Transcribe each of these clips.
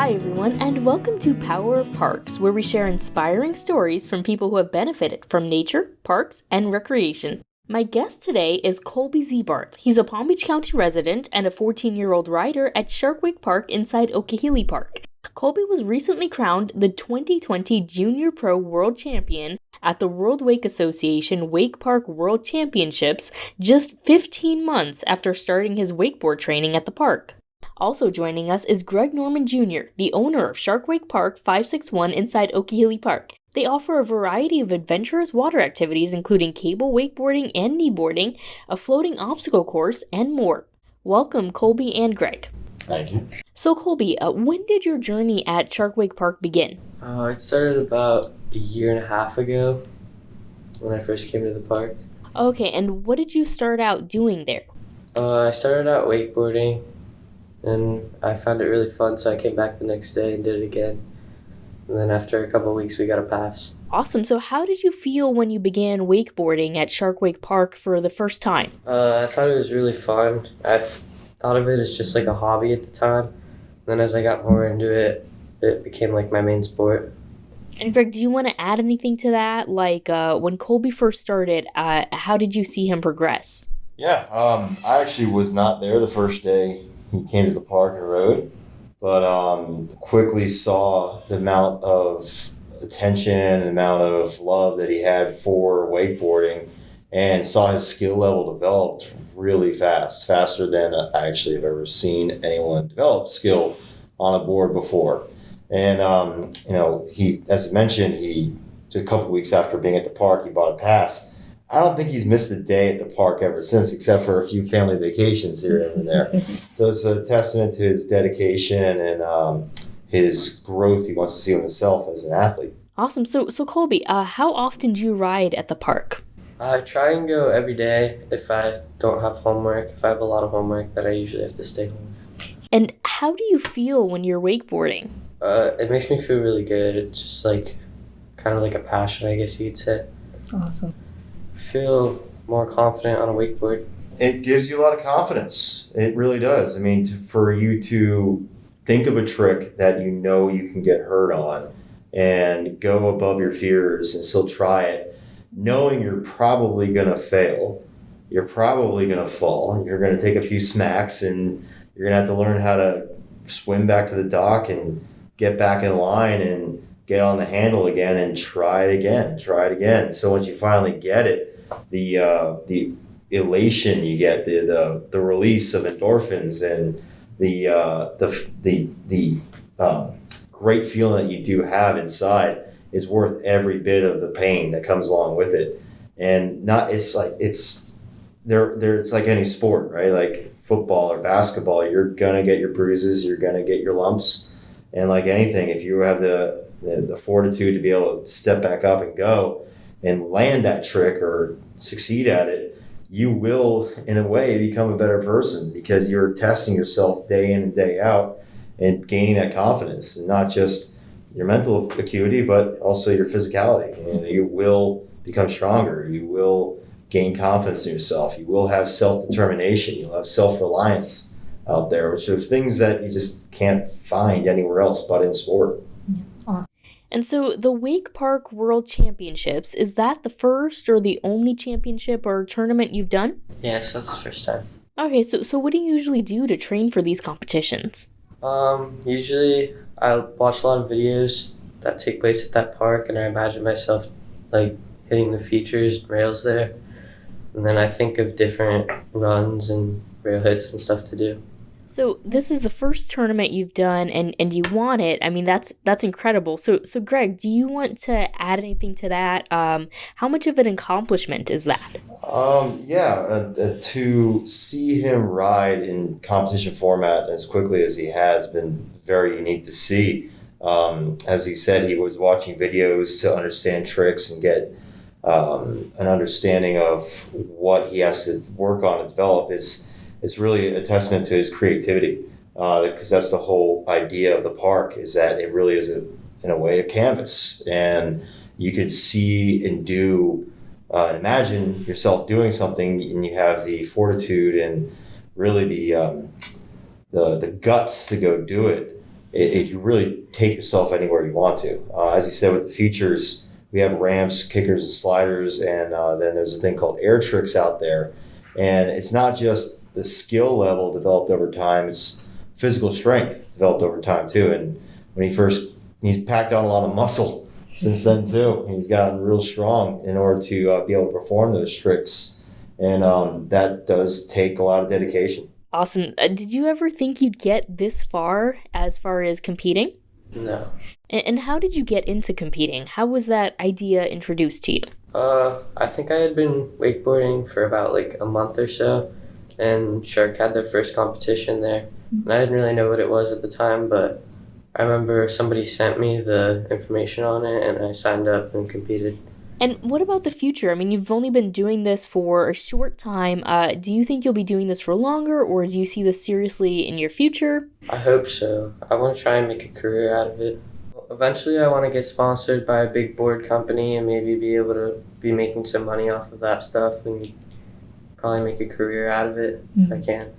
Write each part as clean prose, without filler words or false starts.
Hi everyone, and welcome to Power of Parks, where we share inspiring stories from people who have benefited from nature, parks, and recreation. My guest today is Colby Zebarth. He's a Palm Beach County resident and a 14-year-old rider at Wakeboard Park inside Okeeheelee Park. Colby was recently crowned the 2020 Junior Pro World Champion at the World Wake Association Wake Park World Championships just 15 months after starting his wakeboard training at the park. Also joining us is Greg Norman Jr., the owner of Wake Park 561 inside Okeeheelee Park. They offer a variety of adventurous water activities including cable wakeboarding and kneeboarding, a floating obstacle course, and more. Welcome, Colby and Greg. Thank you. So, Colby, when did your journey at Wake Park begin? It started about a year and a half ago when I first came to the park. Okay, and what did you start out doing there? I started out wakeboarding, and I found it really fun, so I came back the next day and did it again. And then after a couple of weeks, we got a pass. Awesome. So how did you feel when you began wakeboarding at Wake Park for the first time? I thought it was really fun. I thought of it as just like a hobby at the time. And then as I got more into it, it became like my main sport. And Greg, do you want to add anything to that? Like when Colby first started, how did you see him progress? Yeah, I actually was not there the first day he came to the park and rode, but quickly saw the amount of attention and amount of love that he had for wakeboarding, and saw his skill level developed really fast, faster than I actually have ever seen anyone develop skill on a board before. And he, as he mentioned, a couple of weeks after being at the park, he bought a pass. I don't think he's missed a day at the park ever since, except for a few family vacations here and there. So it's a testament to his dedication and his growth he wants to see in himself as an athlete. Awesome. So Colby, how often do you ride at the park? I try and go every day if I don't have homework. If I have a lot of homework, then I usually have to stay home. And how do you feel when you're wakeboarding? It makes me feel really good. It's just like kind of like a passion, I guess you could say. Awesome. Feel more confident on a wakeboard. It gives you a lot of confidence. It really does. I mean, for you to think of a trick that you know you can get hurt on and go above your fears and still try it, knowing you're probably going to fail, you're probably going to fall, you're going to take a few smacks, and you're going to have to learn how to swim back to the dock and get back in line and get on the handle again and try it again. So once you finally get it, the elation you get, the release of endorphins, and the great feeling that you do have inside is worth every bit of the pain that comes along with it. And it's like any sport, right? Like football or basketball, you're gonna get your bruises, you're gonna get your lumps, and like anything, if you have the fortitude to be able to step back up and go and land that trick or succeed at it, you will, in a way, become a better person because you're testing yourself day in and day out and gaining that confidence, and not just your mental acuity, but also your physicality. You will become stronger. You will gain confidence in yourself. You will have self-determination. You'll have self-reliance out there, which are things that you just can't find anywhere else but in sport. And so the Wake Park World Championships, is that the first or the only championship or tournament you've done? Yes, that's the first time. Okay, so what do you usually do to train for these competitions? Usually I watch a lot of videos that take place at that park, and I imagine myself like hitting the features and rails there. And then I think of different runs and rail hits and stuff to do. So this is the first tournament you've done, and you won it. I mean, that's incredible. So Greg, do you want to add anything to that? How much of an accomplishment is that? To see him ride in competition format as quickly as he has been very unique to see. As he said, he was watching videos to understand tricks and get an understanding of what he has to work on and develop. It's really a testament to his creativity, because that's the whole idea of the park, is that it really is, in a way, a canvas. And you could see and do and imagine yourself doing something, and you have the fortitude and really the guts to go do it. you really take yourself anywhere you want to. As you said, with the features, we have ramps, kickers, and sliders, and then there's a thing called air tricks out there. And it's not just the skill level developed over time, it's physical strength developed over time too. And when he's packed on a lot of muscle since then too. He's gotten real strong in order to be able to perform those tricks. And that does take a lot of dedication. Awesome. Did you ever think you'd get this far as competing? No. And how did you get into competing? How was that idea introduced to you? I think I had been wakeboarding for about like a month or so, and Shark had their first competition there. And I didn't really know what it was at the time, but I remember somebody sent me the information on it, and I signed up and competed. And what about the future? I mean, you've only been doing this for a short time. Do you think you'll be doing this for longer, or do you see this seriously in your future? I hope so. I want to try and make a career out of it. Eventually, I want to get sponsored by a big board company and maybe be able to be making some money off of that stuff and probably make a career out of it if I can.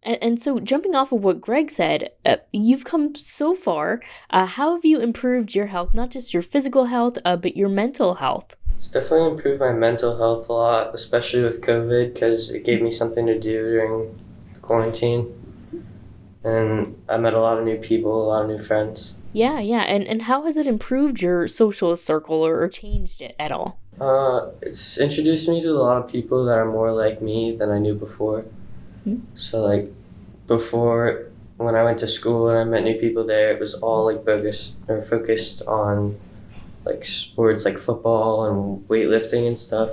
And so jumping off of what Greg said, you've come so far. How have you improved your health, not just your physical health, but your mental health? It's definitely improved my mental health a lot, especially with COVID, because it gave me something to do during quarantine. And I met a lot of new people, a lot of new friends. Yeah. And how has it improved your social circle or changed it at all? It's introduced me to a lot of people that are more like me than I knew before. So like before, when I went to school and I met new people there, it was all like focused on like sports like football and weightlifting and stuff.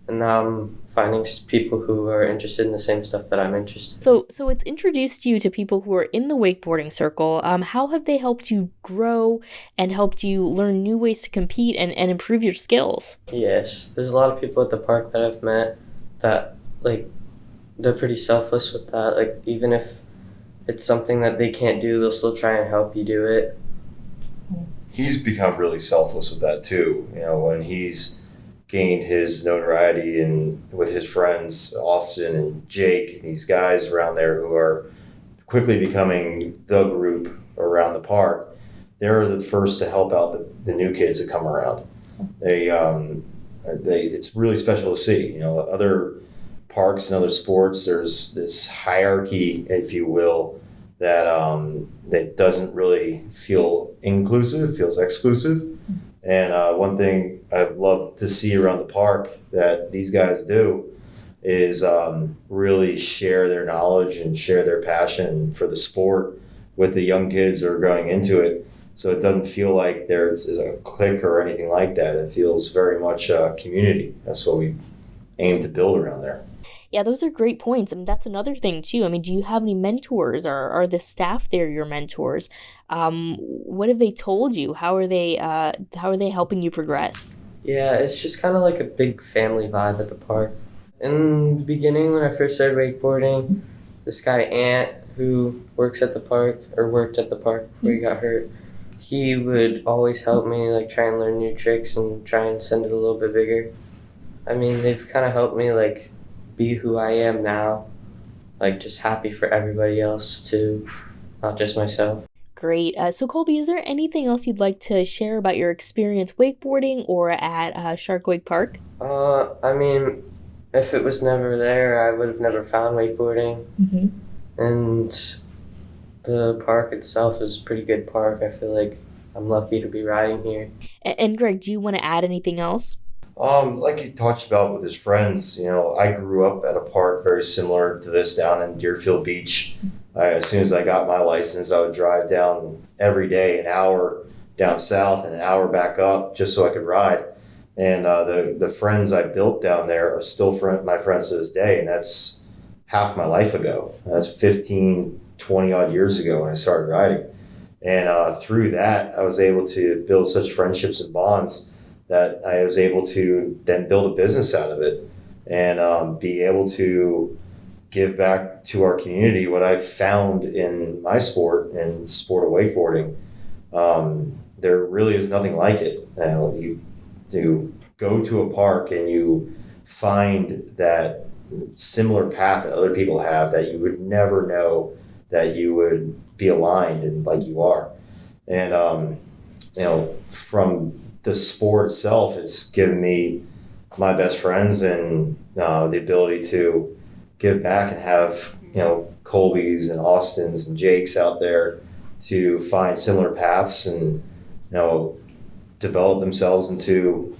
And now I'm finding people who are interested in the same stuff that I'm interested in. So it's introduced you to people who are in the wakeboarding circle. How have they helped you grow and helped you learn new ways to compete and improve your skills? Yes, there's a lot of people at the park that I've met that like they're pretty selfless with that. Like even if it's something that they can't do, they'll still try and help you do it. He's become really selfless with that too. You know, when he's gained his notoriety and with his friends Austin and Jake, these guys around there who are quickly becoming the group around the park, they're the first to help out the new kids that come around. It's really special to see. You know, other parks and other sports, there's this hierarchy, if you will, that doesn't really feel inclusive, it feels exclusive. And one thing I'd love to see around the park that these guys do is really share their knowledge and share their passion for the sport with the young kids that are going into it. So it doesn't feel like there's a clique or anything like that. It feels very much a community. That's what we aim to build around there. Yeah, those are great points. I mean, that's another thing too. I mean, do you have any mentors, or are the staff there your mentors? What have they told you? How are they helping you progress? Yeah, it's just kind of like a big family vibe at the park. In the beginning, when I first started wakeboarding, this guy Ant, who worked at the park before he got hurt, he would always help me like try and learn new tricks and try and send it a little bit bigger. I mean, they've kind of helped me like be who I am now, like just happy for everybody else too, not just myself. Great. So Colby, is there anything else you'd like to share about your experience wakeboarding or at Shark Wake Park? I mean, if it was never there, I would have never found wakeboarding. And the park itself is a pretty good park. I feel like I'm lucky to be riding here. And Greg, do you want to add anything else? Like you talked about with his friends, you know, I grew up at a park very similar to this down in Deerfield Beach. As soon as I got my license, I would drive down every day, an hour down south and an hour back up just so I could ride. And the friends I built down there are still my friends to this day, and that's half my life ago. That's 15, 20 odd years ago when I started riding. And through that, I was able to build such friendships and bonds that I was able to then build a business out of it and be able to give back to our community what I found in my sport and the sport of wakeboarding. There really is nothing like it. You go to a park and you find that similar path that other people have that you would never know that you would be aligned and like you are. And from the sport itself, it's given me my best friends and the ability to give back and have Colbys and Austins and Jakes out there to find similar paths and develop themselves into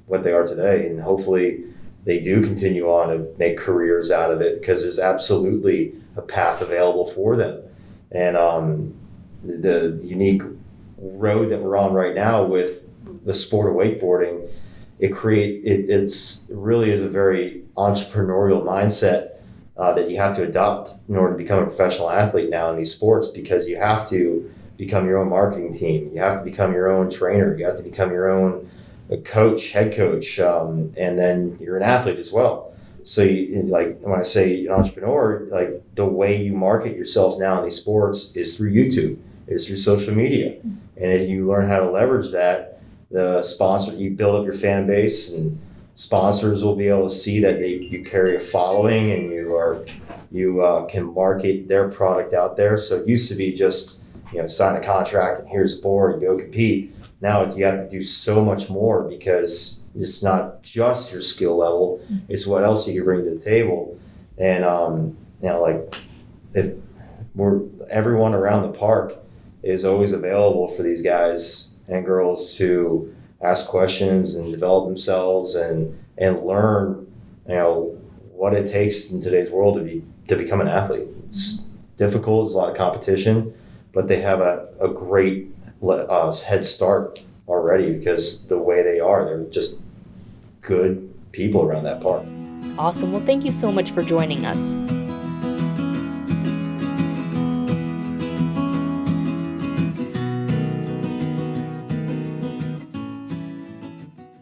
what they are today. And hopefully they do continue on to make careers out of it, because there's absolutely a path available for them. And the unique road that we're on right now with the sport of wakeboarding, it really is a very entrepreneurial mindset that you have to adopt in order to become a professional athlete now in these sports, because you have to become your own marketing team. You have to become your own trainer. You have to become your own coach, head coach, and then you're an athlete as well. So when I say an entrepreneur, like the way you market yourself now in these sports is through YouTube, is through social media. And if you learn how to leverage that, you build up your fan base, and sponsors will be able to see that you carry a following and you can market their product out there. So it used to be just sign a contract and here's a board and go compete. Now you have to do so much more, because it's not just your skill level, it's what else you can bring to the table. And everyone around the park is always available for these guys and girls to ask questions and develop themselves and learn what it takes in today's world to become an athlete. It's difficult, there's a lot of competition, but they have a great head start already, because the way they're just good people around that park. Awesome. Well, thank you so much for joining us.